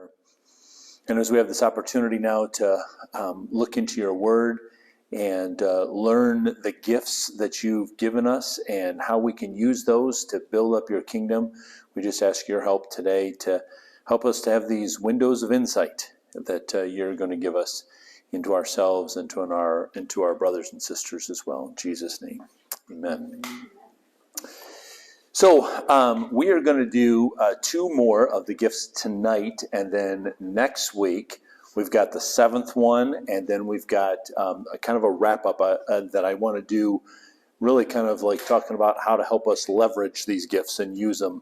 prayer. And as we have this opportunity now to look into your word and learn the gifts that you've given us and how we can use those to build up your kingdom, we just ask your help today to help us to have these windows of insight that you're going to give us into ourselves and into our brothers and sisters as well. In Jesus' name, amen. So we are going to do 2 more of the gifts tonight, and then next week we've got the 7th one, and then we've got a kind of a wrap-up that I want to do, really kind of like talking about how to help us leverage these gifts and use them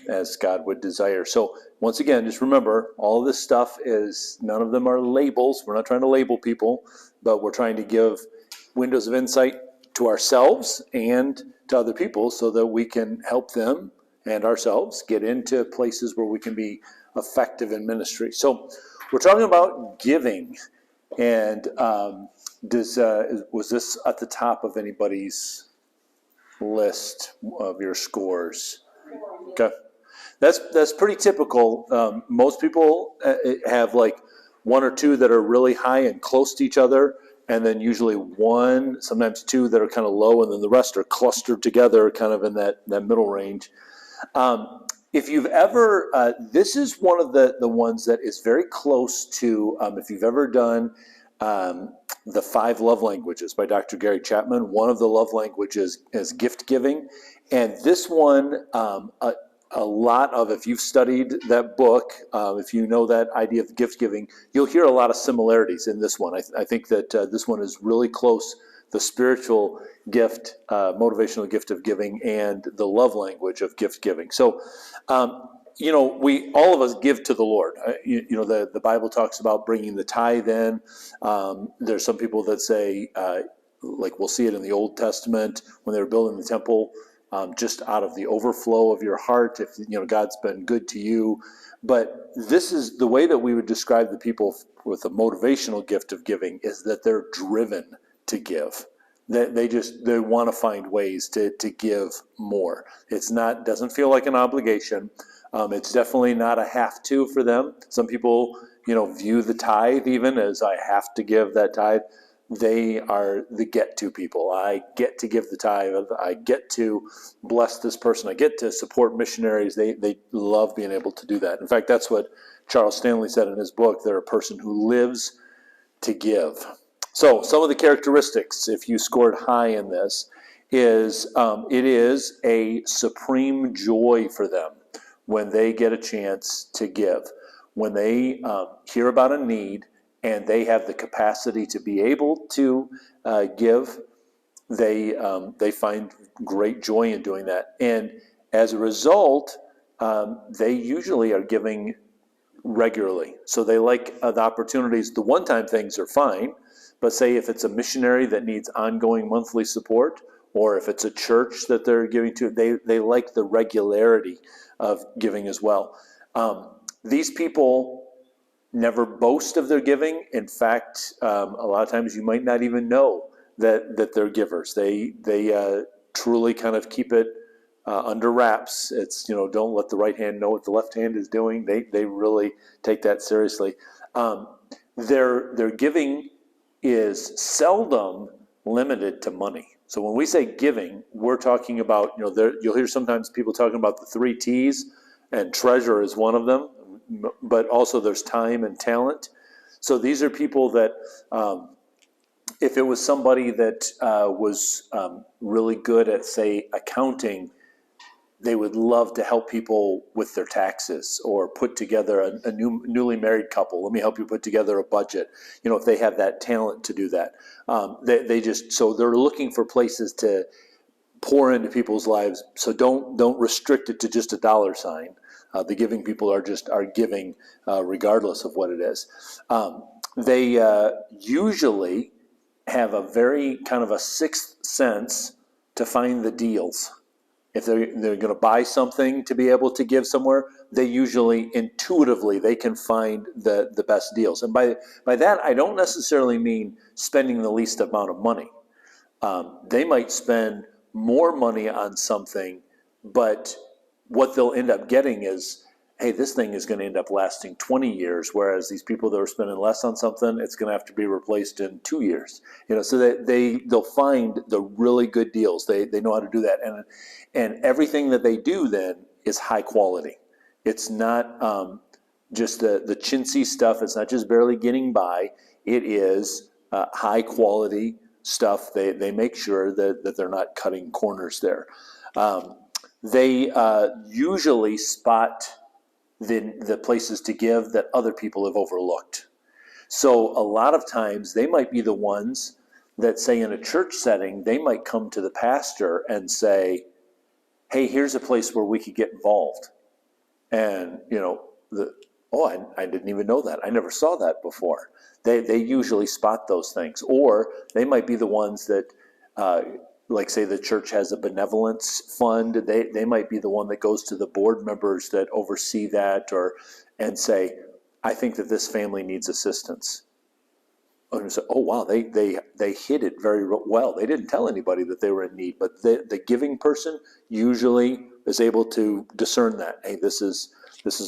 as God would desire. So once again, just remember, all of this stuff is, none of them are labels. We're not trying to label people, but we're trying to give windows of insight to ourselves and to other people so that we can help them and ourselves get into places where we can be effective in ministry. So we're talking about giving, and was this at the top of anybody's list of your scores? Okay, that's pretty typical. Most people have like 1 or 2 that are really high and close to each other, and then usually 1, sometimes 2 that are kind of low, and then the rest are clustered together kind of in that middle range. If you've ever, this is one of the ones that is very close to, if you've ever done the 5 love languages by Dr. Gary Chapman, one of the love languages is gift giving. And this one, a lot of, if you've studied that book, if you know that idea of gift giving, you'll hear a lot of similarities in this one. I think that this one is really close, the spiritual gift, motivational gift of giving, and the love language of gift giving. So, we, all of us give to the Lord. The Bible talks about bringing the tithe in. There's some people that say, like we'll see it in the Old Testament when they were building the temple, just out of the overflow of your heart, if God's been good to you. But this is the way that we would describe the people with a motivational gift of giving, is that they're driven to give. They want to find ways to give more. Doesn't feel like an obligation. It's definitely not a have to for them. Some people, view the tithe even as, I have to give that tithe. They are the get-to people. I get to give the tithe. I get to bless this person. I get to support missionaries. They love being able to do that. In fact, that's what Charles Stanley said in his book. They're a person who lives to give. So some of the characteristics, if you scored high in this, is it is a supreme joy for them when they get a chance to give. When they hear about a need, and they have the capacity to be able to give, they find great joy in doing that. And as a result, they usually are giving regularly. So they like the opportunities. The one-time things are fine, but say if it's a missionary that needs ongoing monthly support, or if it's a church that they're giving to, they like the regularity of giving as well. These people never boast of their giving. In fact, a lot of times you might not even know that they're givers. They truly kind of keep it under wraps. It's, don't let the right hand know what the left hand is doing. They really take that seriously. Their giving is seldom limited to money. So when we say giving, we're talking about, you'll hear sometimes people talking about the 3 T's, and treasure is one of them. But also there's time and talent. So these are people that, if it was somebody that was really good at, say, accounting, they would love to help people with their taxes, or put together a newly married couple. Let me help you put together a budget. If they have that talent to do that, so they're looking for places to pour into people's lives. So don't restrict it to just a dollar sign. The giving people are giving regardless of what it is. They usually have a very kind of a sixth sense to find the deals. If they're going to buy something to be able to give somewhere, they usually intuitively they can find the best deals. And by that, I don't necessarily mean spending the least amount of money. They might spend more money on something, but what they'll end up getting is hey, this thing is going to end up lasting 20 years, whereas these people that are spending less on something, it's going to have to be replaced in 2 years. So that they'll find the really good deals. They know how to do that, and everything that they do then is high quality. It's not just the chintzy stuff. It's not just barely getting by. It is high quality stuff. They make sure that they're not cutting corners there. They usually spot the places to give that other people have overlooked. So a lot of times they might be the ones that, say, in a church setting, they might come to the pastor and say, hey, here's a place where we could get involved. And, I didn't even know that. I never saw that before. They usually spot those things. Or they might be the ones that, like, say, the church has a benevolence fund. They might be the one that goes to the board members that oversee that and say, I think that this family needs assistance. And so, oh, wow, they hid it very well. They didn't tell anybody that they were in need. But the giving person usually is able to discern that. Hey, this is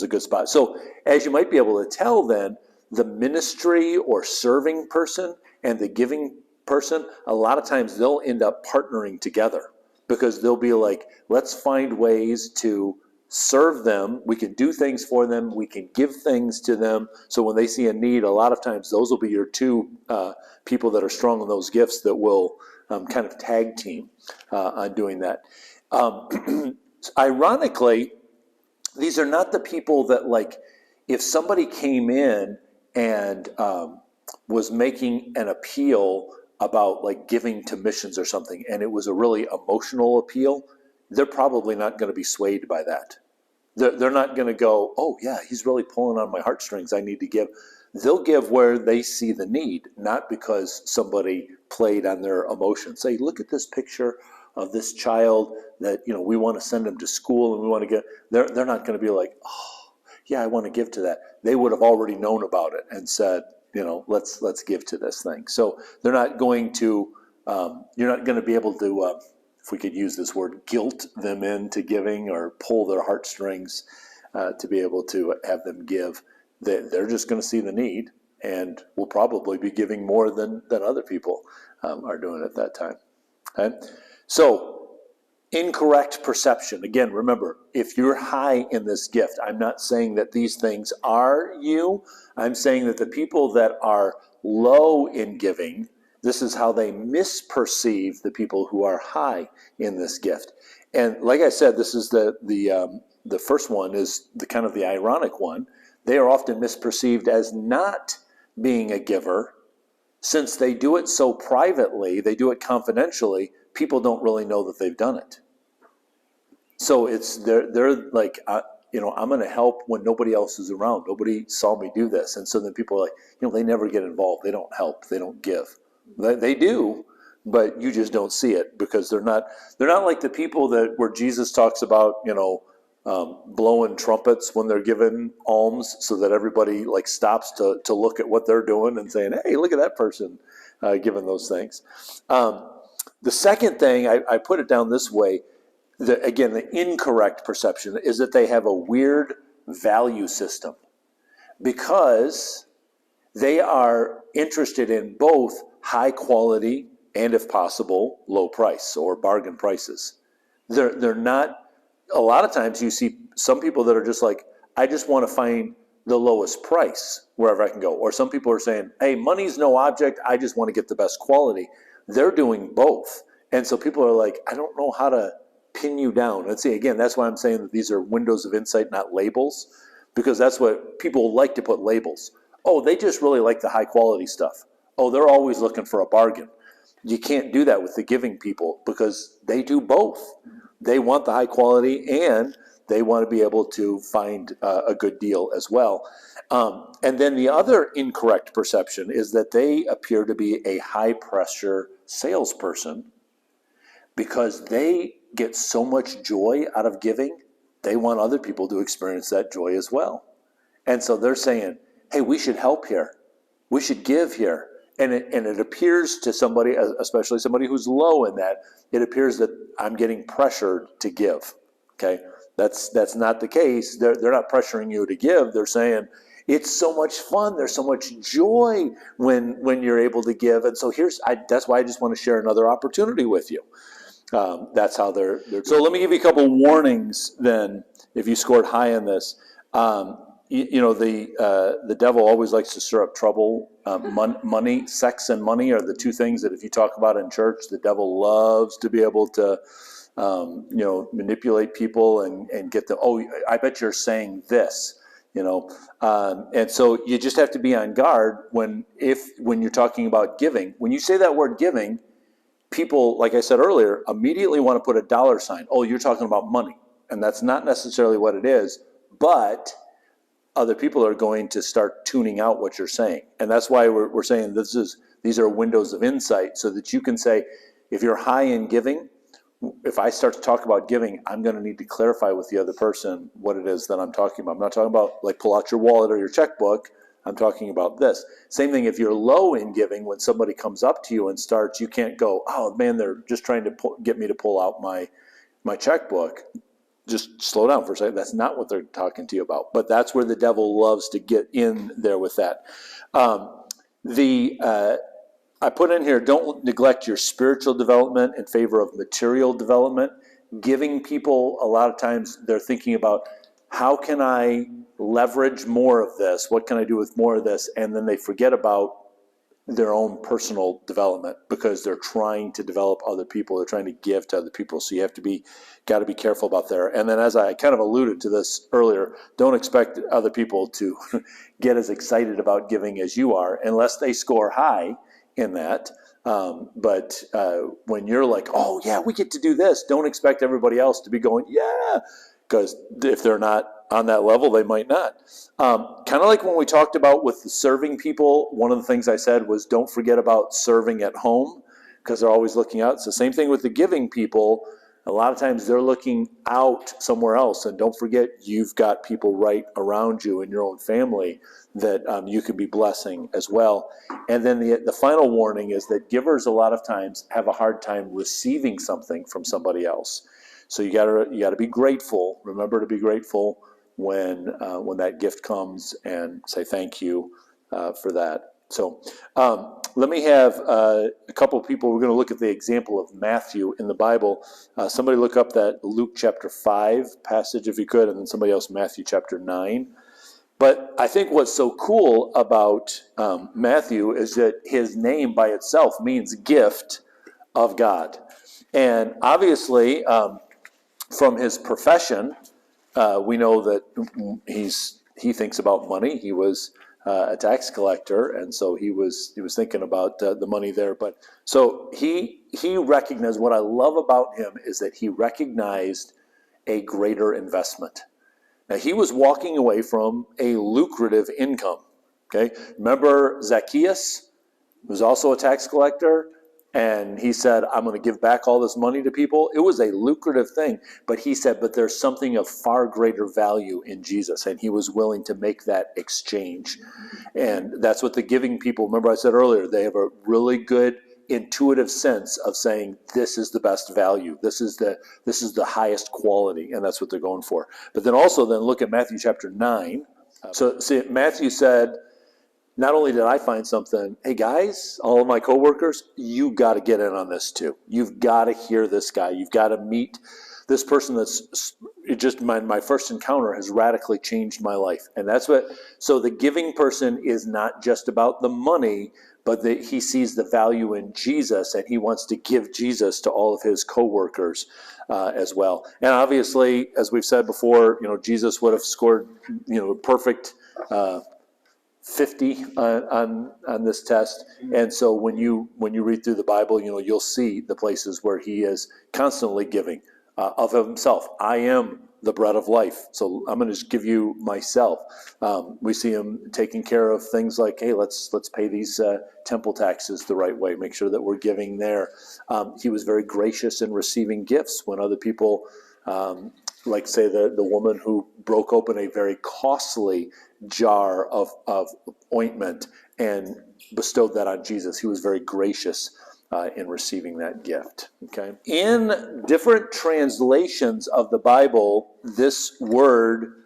a good spot. So as you might be able to tell then, the ministry or serving person and the giving person, a lot of times they'll end up partnering together because they'll be like, let's find ways to serve them. We can do things for them. We can give things to them. So when they see a need, a lot of times those will be your two people that are strong in those gifts that will kind of tag team on doing that. Ironically, these are not the people that, like, if somebody came in and was making an appeal about, like, giving to missions or something, and it was a really emotional appeal, they're probably not going to be swayed by that. They're not going to go, oh, yeah, he's really pulling on my heartstrings. I need to give. They'll give where they see the need, not because somebody played on their emotions. Say, look at this picture of this child that, we want to send him to school and we want to get. They're not going to be like, oh, yeah, I want to give to that. They would have already known about it and said, let's give to this thing. So they're not going to, you're not going to be able to, if we could use this word, guilt them into giving or pull their heartstrings to be able to have them give. They're just going to see the need and will probably be giving more than other people are doing at that time. Okay? So, incorrect perception. Again, remember, if you're high in this gift, I'm not saying that these things are you. I'm saying that the people that are low in giving, this is how they misperceive the people who are high in this gift. And like I said, this is the first one is the kind of the ironic one. They are often misperceived as not being a giver. Since they do it so privately, they do it confidentially, people don't really know that they've done it. So they're like, I'm going to help when nobody else is around. Nobody saw me do this. And so then people are like, they never get involved. They don't help. They don't give. They do, but you just don't see it because they're not like the people where Jesus talks about, blowing trumpets when they're giving alms so that everybody like stops to look at what they're doing and saying, hey, look at that person giving those things. The second thing, I put it down this way, again, the incorrect perception is that they have a weird value system because they are interested in both high quality and, if possible, low price or bargain prices. They're not. A lot of times you see some people that are just like, I just want to find the lowest price wherever I can go. Or some people are saying, hey, money's no object. I just want to get the best quality. They're doing both. And so people are like, I don't know how to pin you down. And see, again, that's why I'm saying that these are windows of insight, not labels, because that's what people like to put labels. Oh, they just really like the high quality stuff. Oh, they're always looking for a bargain. You can't do that with the giving people because they do both. They want the high quality and they want to be able to find a good deal as well. And then the other incorrect perception is that they appear to be a high pressure salesperson because they get so much joy out of giving. They want other people to experience that joy as well. And so they're saying, hey, we should help here. We should give here. And it appears to somebody, especially somebody who's low in that, it appears that I'm getting pressured to give. Okay, That's not the case. They're not pressuring you to give. They're saying it's so much fun. There's so much joy when you're able to give. And so that's why I just want to share another opportunity with you. That's how they're. So let me give you a couple warnings then. If you scored high on this, the devil always likes to stir up trouble. Money, sex, and money are the two things that if you talk about in church, the devil loves to be able to manipulate people and get them. Oh, I bet you're saying this. And so you just have to be on guard when you're talking about giving. When you say that word giving, people, like I said earlier, immediately want to put a dollar sign. Oh, you're talking about money. And that's not necessarily what it is, but other people are going to start tuning out what you're saying. And that's why we're saying these are windows of insight so that you can say, if you're high in giving, if I start to talk about giving, I'm going to need to clarify with the other person what it is that I'm talking about. I'm not talking about like pull out your wallet or your checkbook. I'm talking about this. Same thing if you're low in giving, when somebody comes up to you and starts, you can't go, oh man, they're just trying to get me to pull out my checkbook. Just slow down for a second. That's not what they're talking to you about. But that's where the devil loves to get in there with that. I put in here, don't neglect your spiritual development in favor of material development. Giving people, a lot of times they're thinking about, how can I leverage more of this? What can I do with more of this? And then they forget about their own personal development because they're trying to develop other people. They're trying to give to other people. So you got to be careful about there. And then, as I kind of alluded to this earlier, don't expect other people to get as excited about giving as you are unless they score high in that. But when you're like, oh yeah, we get to do this, don't expect everybody else to be going, yeah, because if they're not on that level, they might not. Kind of like when we talked about with the serving people, one of the things I said was don't forget about serving at home because they're always looking out. It's the same thing with the giving people. A lot of times they're looking out somewhere else, and don't forget you've got people right around you in your own family that you could be blessing as well. And then the final warning is that givers a lot of times have a hard time receiving something from somebody else. So you gotta be grateful. Remember to be grateful when that gift comes, and say thank you for that. So let me have a couple of people. We're going to look at the example of Matthew in the Bible. Somebody look up that Luke chapter 5 passage if you could, and then somebody else Matthew chapter 9. But I think what's so cool about Matthew is that his name by itself means gift of God. And obviously, from his profession, we know that he thinks about money. He was a tax collector, and so he was thinking about the money there. But so he recognized, what I love about him is that he recognized a greater investment. Now, he was walking away from a lucrative income. Okay, remember Zacchaeus was also a tax collector, and he said, I'm going to give back all this money to people. It was a lucrative thing, but he said, but there's something of far greater value in Jesus, and he was willing to make that exchange. And that's what the giving people, remember I said earlier, they have a really good intuitive sense of saying, this is the best value, this is the highest quality, and that's what they're going for. But then also look at Matthew chapter 9. So see, Matthew said, not only did I find something, hey guys, all of my coworkers, you got to get in on this too. You've got to hear this guy. You've got to meet this person my first encounter has radically changed my life. And so the giving person is not just about the money, but he sees the value in Jesus, and he wants to give Jesus to all of his coworkers as well. And obviously, as we've said before, Jesus would have scored, perfect 50 on this test. And so when you read through the Bible, you'll see the places where he is constantly giving of himself. I am the bread of life, so I'm going to just give you myself. We see him taking care of things like, hey, let's pay these temple taxes the right way, make sure that we're giving there. He was very gracious in receiving gifts when other people, like say the woman who broke open a very costly jar of ointment and bestowed that on Jesus. He was very gracious in receiving that gift. Okay. In different translations of the Bible, this word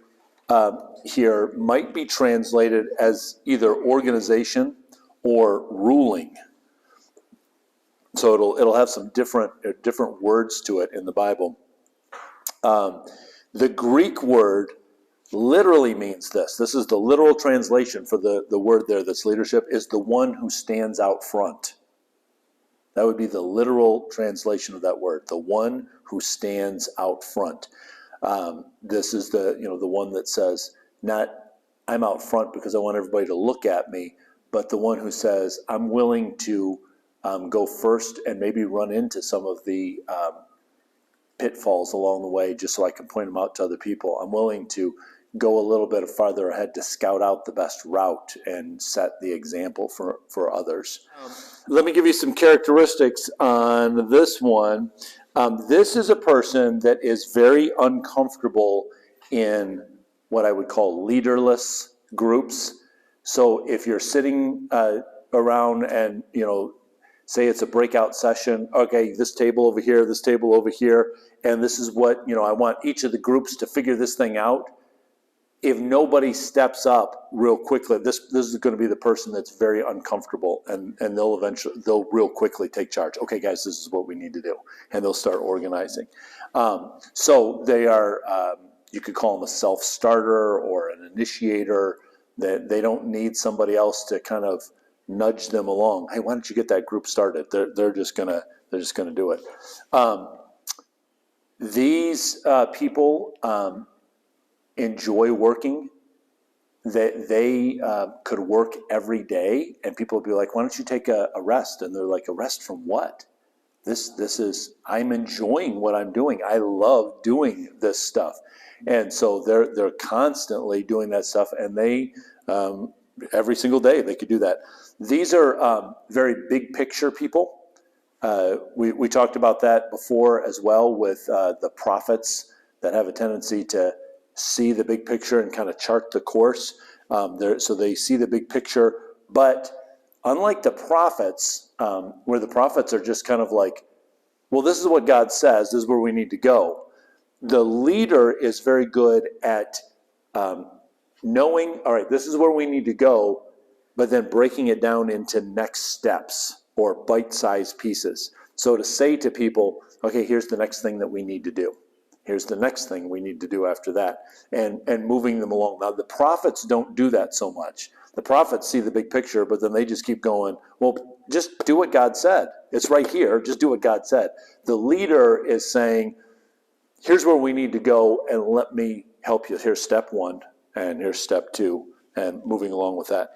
here might be translated as either organization or ruling. So it'll have some different words to it in the Bible. The Greek word literally means this. This is the literal translation for the word there that's leadership, is the one who stands out front. That would be the literal translation of that word, the one who stands out front. This is the one that says, not I'm out front because I want everybody to look at me, but the one who says, I'm willing to go first and maybe run into some of the pitfalls along the way just so I can point them out to other people. I'm willing to go a little bit farther ahead to scout out the best route and set the example for others. Let me give you some characteristics on this one. This is a person that is very uncomfortable in what I would call leaderless groups. So if you're sitting around and, say it's a breakout session, okay, this table over here, this table over here, and this is what, I want each of the groups to figure this thing out. If nobody steps up real quickly, this is going to be the person that's very uncomfortable, and they'll real quickly take charge. Okay, guys, this is what we need to do, and they'll start organizing. So they are, you could call them a self-starter or an initiator. That they don't need somebody else to kind of nudge them along. Hey, why don't you get that group started? They're just gonna do it. These people enjoy working. They could work every day, and people would be like, why don't you take a rest? And they're like, a rest from what? This is, I'm enjoying what I'm doing. I love doing this stuff. And so they're constantly doing that stuff, and they, every single day they could do that. These are very big picture people. We talked about that before as well with the prophets that have a tendency to see the big picture and kind of chart the course. So they see the big picture, but unlike the prophets, where the prophets are just kind of like, well, this is what God says, this is where we need to go. The leader is very good at knowing, all right, this is where we need to go, but then breaking it down into next steps or bite-sized pieces. So to say to people, okay, here's the next thing that we need to do. Here's the next thing we need to do after that, and moving them along. Now, the prophets don't do that so much. The prophets see the big picture, but then they just keep going, well, just do what God said. It's right here. Just do what God said. The leader is saying, here's where we need to go, and let me help you. Here's step one, and here's step two, and moving along with that.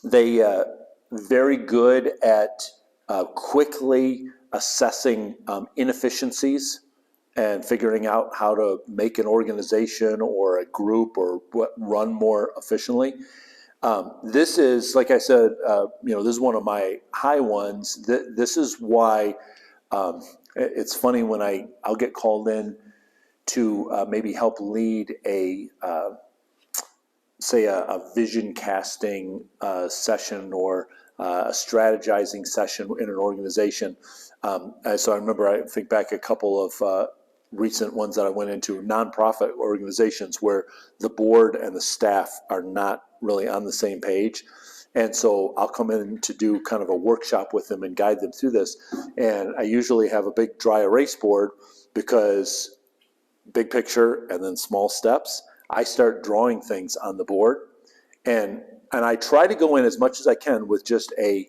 They very good at quickly assessing inefficiencies and figuring out how to make an organization or a group or run more efficiently. This is, like I said, this is one of my high ones. This is why it's funny when I'll get called in to maybe help lead say a vision casting session or a strategizing session in an organization. So I remember, I think back a couple of recent ones that I went into, nonprofit organizations where the board and the staff are not really on the same page. And so I'll come in to do kind of a workshop with them and guide them through this. And I usually have a big dry erase board because big picture and then small steps. I start drawing things on the board, and I try to go in as much as I can with just a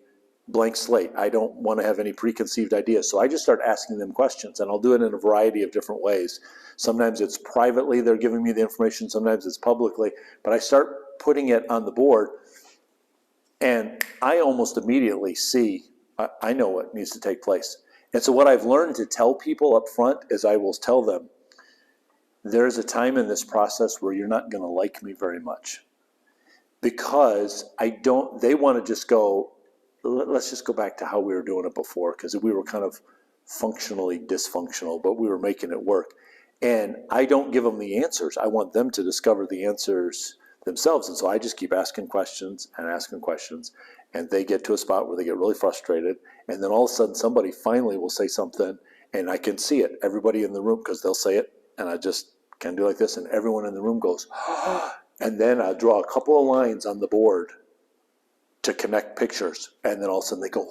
blank slate. I don't want to have any preconceived ideas, so I just start asking them questions, and I'll do it in a variety of different ways. Sometimes it's privately, they're giving me the information, sometimes it's publicly, but I start putting it on the board, and I almost immediately see, I know what needs to take place. And so what I've learned to tell people up front is I will tell them, there's a time in this process where you're not going to like me very much, because they want to just go, let's just go back to how we were doing it before, because we were kind of functionally dysfunctional, but we were making it work. And I don't give them the answers. I want them to discover the answers themselves. And so I just keep asking questions and asking questions, and they get to a spot where they get really frustrated, and then all of a sudden somebody finally will say something, and I can see it, everybody in the room, because they'll say it, and I just can do like this, and everyone in the room goes, and then I'll draw a couple of lines on the board to connect pictures, and then all of a sudden they go,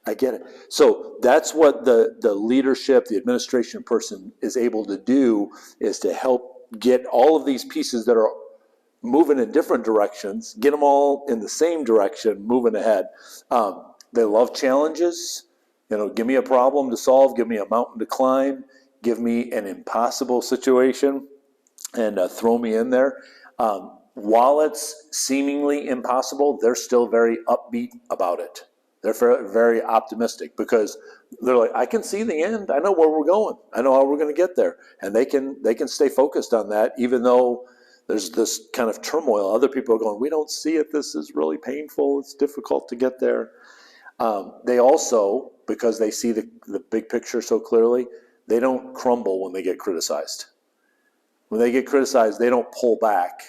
I get it. So that's what the leadership, the administration person is able to do, is to help get all of these pieces that are moving in different directions, get them all in the same direction, moving ahead. They love challenges. Give me a problem to solve, give me a mountain to climb, give me an impossible situation, and throw me in there. While it's seemingly impossible, they're still very upbeat about it. They're very optimistic, because they're like, I can see the end. I know where we're going. I know how we're going to get there. And they can stay focused on that, even though there's this kind of turmoil. Other people are going, we don't see it. This is really painful. It's difficult to get there. They also, because they see the big picture so clearly, they don't crumble when they get criticized. When they get criticized, they don't pull back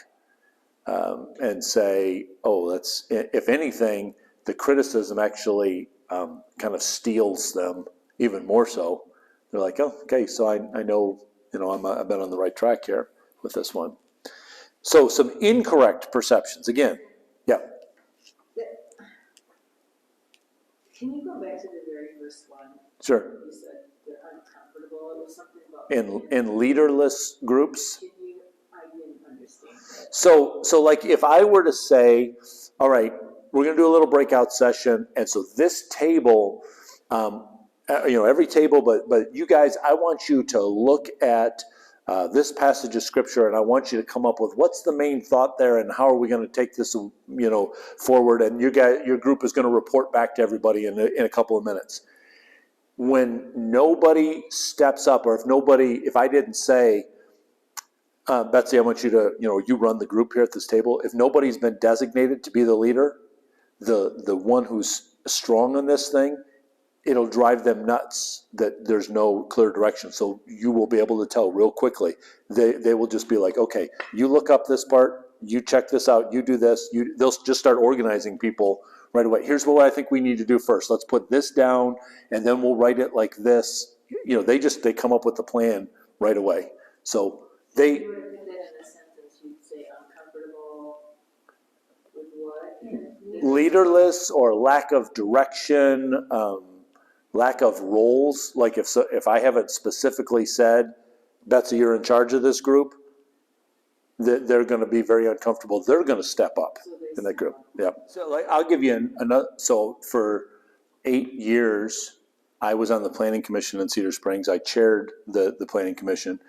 and say, oh, that's, if anything, the criticism actually kind of steels them even more so. They're like, oh, okay, so I know, I've been on the right track here with this one. So some incorrect perceptions. Again, yeah. Can you go back to the very first one? Sure. You said they're uncomfortable. It was something about In leaderless groups. I didn't understand that. So like if I were to say, all right, we're going to do a little breakout session, and so this table, every table, but you guys, I want you to look at this passage of scripture, and I want you to come up with what's the main thought there, and how are we going to take this, forward. And your group is going to report back to everybody in a couple of minutes. When nobody steps up, or if I didn't say, Betsy, I want you to, you run the group here at this table. If nobody's been designated to be the leader, the one who's strong on this thing, it'll drive them nuts that there's no clear direction. So you will be able to tell real quickly. They will just be like, okay, you look up this part, you check this out, you do this. They'll just start organizing people right away. Here's what I think we need to do first. Let's put this down, and then we'll write it like this. They come up with the plan right away. So they. You would have put that in a sentence. You'd say uncomfortable with what? Leaderless, or lack of direction, lack of roles. Like if I haven't specifically said, Betsy, you're in charge of this group, they're going to be very uncomfortable. They're going to step up in that group. Yeah. So I'll give you another. So for 8 years, I was on the planning commission in Cedar Springs. I chaired the planning commission,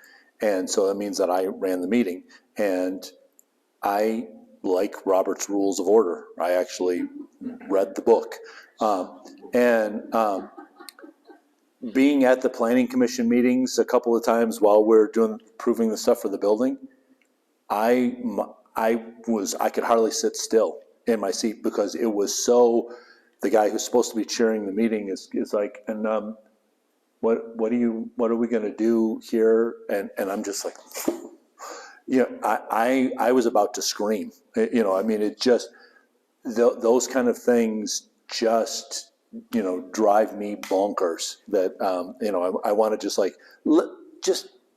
and so that means that I ran the meeting. And I like Robert's Rules of Order. I actually read the book. Being at the planning commission meetings a couple of times while we're proving the stuff for the building, I could hardly sit still in my seat, because it was so. The guy who's supposed to be chairing the meeting is like, and what are we going to do here? And I'm just like, I was about to scream. It just those kind of things just drive me bonkers. That I want to just like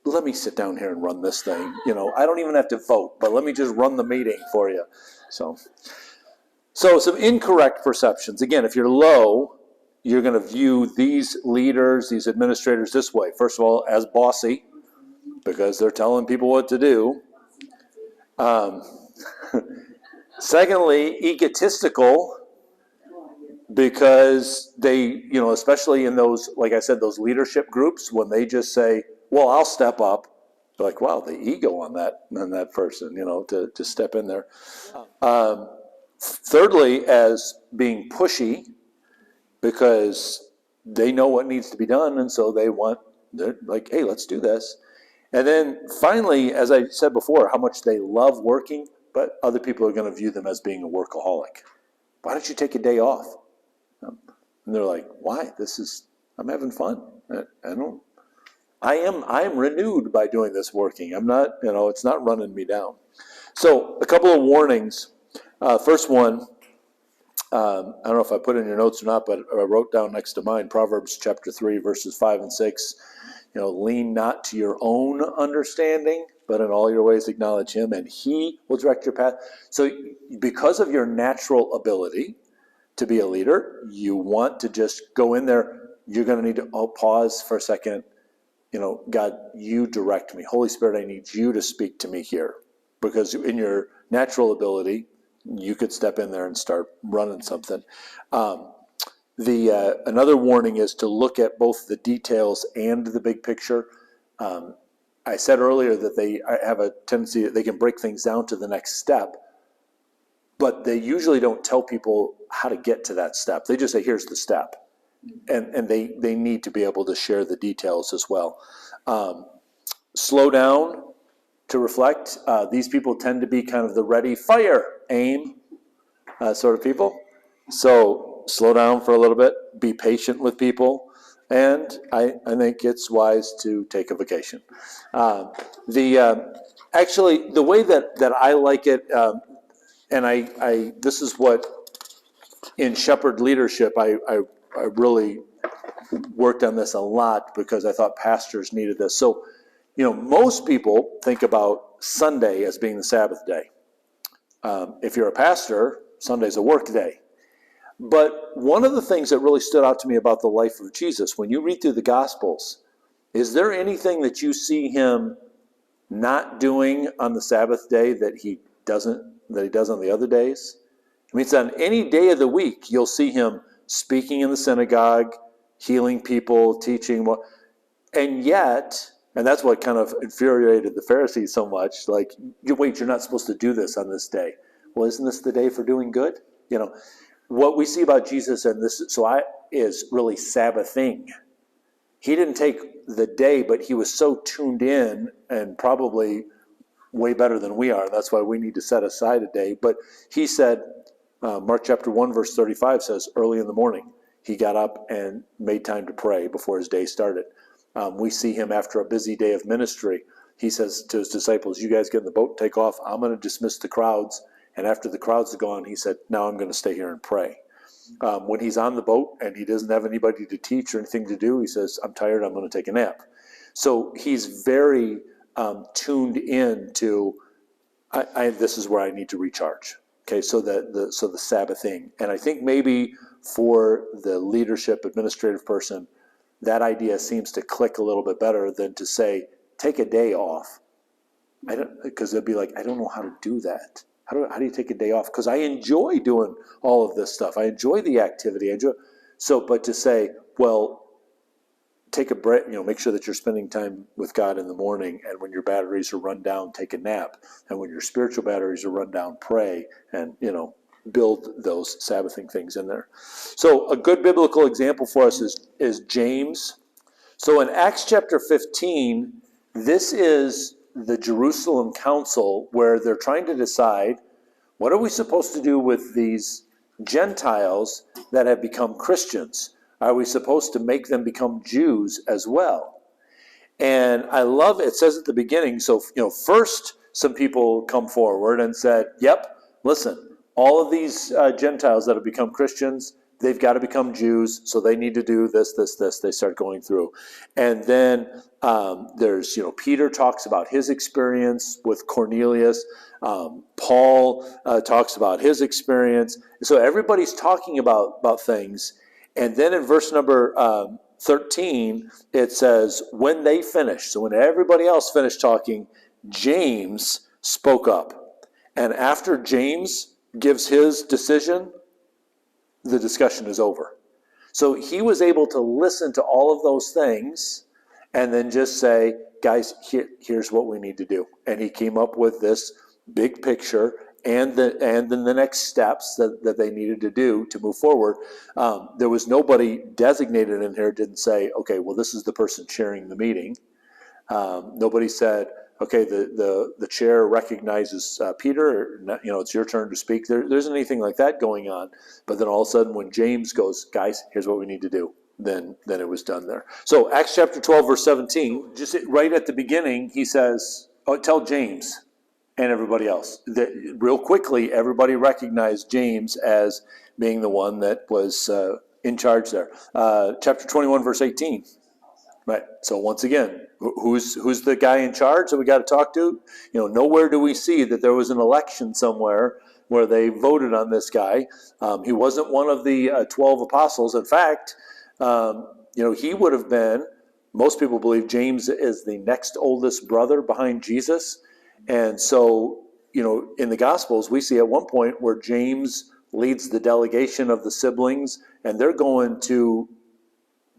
let me sit down here and run this thing. I don't even have to vote, but let me just run the meeting for you. So some incorrect perceptions. Again, if you're low, you're going to view these leaders, these administrators this way. First of all, as bossy, because they're telling people what to do. Secondly, egotistical, because they, especially in those, like I said, those leadership groups, when they just say, well, I'll step up, they're like, wow, the ego on that person, to step in there. Thirdly, as being pushy, because they know what needs to be done, and so they're like, hey, let's do this. And then finally, as I said before, how much they love working, but other people are going to view them as being a workaholic. Why don't you take a day off? And they're like, why? I'm having fun. I am renewed by doing this working. I'm not, it's not running me down. So a couple of warnings. First one, I don't know if I put it in your notes or not, but I wrote down next to mine, Proverbs chapter 3, verses 5 and 6. Lean not to your own understanding, but in all your ways acknowledge him, and he will direct your path. So because of your natural ability to be a leader, you want to just go in there, you're going to need to pause for a second. God, you direct me. Holy Spirit, I need you to speak to me here. Because in your natural ability, you could step in there and start running something. Another warning is to look at both the details and the big picture. I said earlier that they have a tendency that they can break things down to the next step, but they usually don't tell people how to get to that step. They just say, here's the step. And they need to be able to share the details as well. Slow down to reflect. These people tend to be kind of the ready, fire, aim sort of people. So slow down for a little bit, be patient with people, and I think it's wise to take a vacation. Actually, the way that I like it, and I this is what in shepherd leadership I really worked on this a lot because I thought pastors needed this. So, most people think about Sunday as being the Sabbath day. If you're a pastor, Sunday's a work day. But one of the things that really stood out to me about the life of Jesus, when you read through the Gospels, is there anything that you see him not doing on the Sabbath day that he does on the other days? I mean, it's on any day of the week, you'll see him speaking in the synagogue, healing people, teaching. And yet, and that's what kind of infuriated the Pharisees so much, like, wait, you're not supposed to do this on this day. Well, isn't this the day for doing good? What we see about Jesus and this is really Sabbathing. He didn't take the day, but he was so tuned in, and probably way better than we are. That's why we need to set aside a day. But he said, Mark chapter 1, verse 35 says, early in the morning, he got up and made time to pray before his day started. We see him after a busy day of ministry. He says to his disciples, you guys get in the boat, take off. I'm going to dismiss the crowds. And after the crowds are gone, he said, now I'm going to stay here and pray. When he's on the boat and he doesn't have anybody to teach or anything to do, he says, I'm tired, I'm going to take a nap. So he's very tuned in to, this is where I need to recharge. Okay, so the Sabbathing. And I think maybe for the leadership, administrative person, that idea seems to click a little bit better than to say, take a day off. Because they'll be like, I don't know how to do that. How do you take a day off? Because I enjoy doing all of this stuff. I enjoy the activity. But to say, well, take a break, make sure that you're spending time with God in the morning, and when your batteries are run down, take a nap. And when your spiritual batteries are run down, pray, and, build those Sabbathing things in there. So a good biblical example for us is James. So in Acts chapter 15, this is the Jerusalem council where they're trying to decide, what are we supposed to do with these Gentiles that have become Christians? Are we supposed to make them become Jews as well? And I love it says at the beginning, so first some people come forward and said, yep, listen, all of these Gentiles that have become Christians, they've got to become Jews, so they need to do this. They start going through. And then there's, Peter talks about his experience with Cornelius. Paul talks about his experience. So everybody's talking about things. And then in verse number 13, it says, when they finished, so when everybody else finished talking, James spoke up. And after James gives his decision, the discussion is over. So he was able to listen to all of those things and then just say, guys, here's what we need to do. And he came up with this big picture and then the next steps that they needed to do to move forward. There was nobody designated in here, didn't say, okay, well, this is the person chairing the meeting. Nobody said, okay, the chair recognizes Peter, it's your turn to speak. There isn't anything like that going on. But then all of a sudden when James goes, guys, here's what we need to do, then it was done there. So Acts chapter 12, verse 17, just right at the beginning, he says, tell James. and everybody else. Real quickly, everybody recognized James as being the one that was in charge there. Chapter 21, verse 18. Right. So once again, who's the guy in charge that we got to talk to? Nowhere do we see that there was an election somewhere where they voted on this guy. He wasn't one of the 12 apostles. In fact, he would have been. Most people believe James is the next oldest brother behind Jesus, and so in the Gospels we see at one point where James leads the delegation of the siblings, and they're going to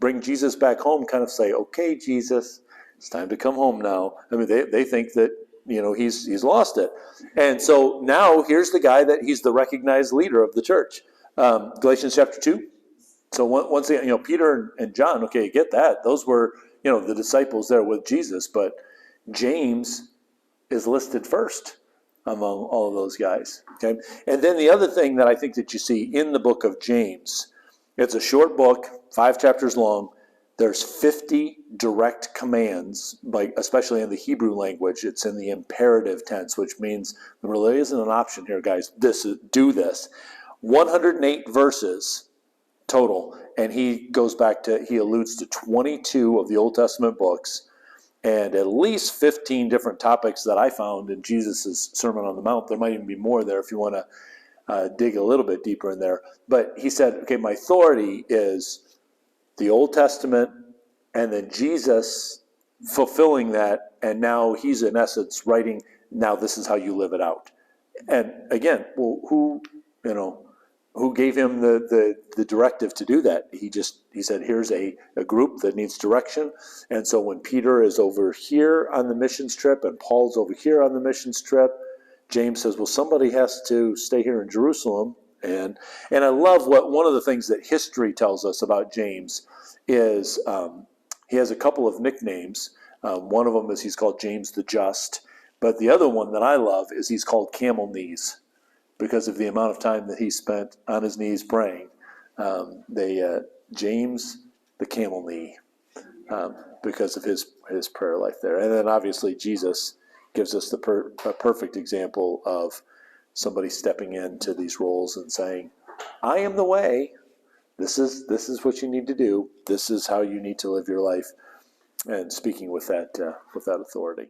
bring Jesus back home, kind of say, okay, Jesus, it's time to come home now. I mean, they think that, he's lost it. And so now here's the guy that he's the recognized leader of the church. Galatians chapter 2. So once again, Peter and John, okay, you get that. Those were, the disciples there with Jesus. But James is listed first among all of those guys. Okay. And then the other thing that I think that you see in the book of James, it's a short book, 5 chapters long. There's 50 direct commands, especially in the Hebrew language. It's in the imperative tense, which means there really isn't an option here, guys. Do this. 108 verses total, and he alludes to 22 of the Old Testament books, and at least 15 different topics that I found in Jesus' Sermon on the Mount. There might even be more there if you want to dig a little bit deeper in there. But he said, okay, my authority is the Old Testament, and then Jesus fulfilling that, and now he's in essence writing, now this is how you live it out. And again, well, who gave him the directive to do that? He said, here's a group that needs direction. And so when Peter is over here on the missions trip and Paul's over here on the missions trip, James says, well, somebody has to stay here in Jerusalem. And I love one of the things that history tells us about James is he has a couple of nicknames. One of them is he's called James the Just. But the other one that I love is he's called Camel Knees, because of the amount of time that he spent on his knees praying. James the Camel Knee, because of his prayer life there. And then obviously Jesus gives us a perfect example of somebody stepping into these roles and saying, I am the way. This is what you need to do. This is how you need to live your life. And speaking with that authority.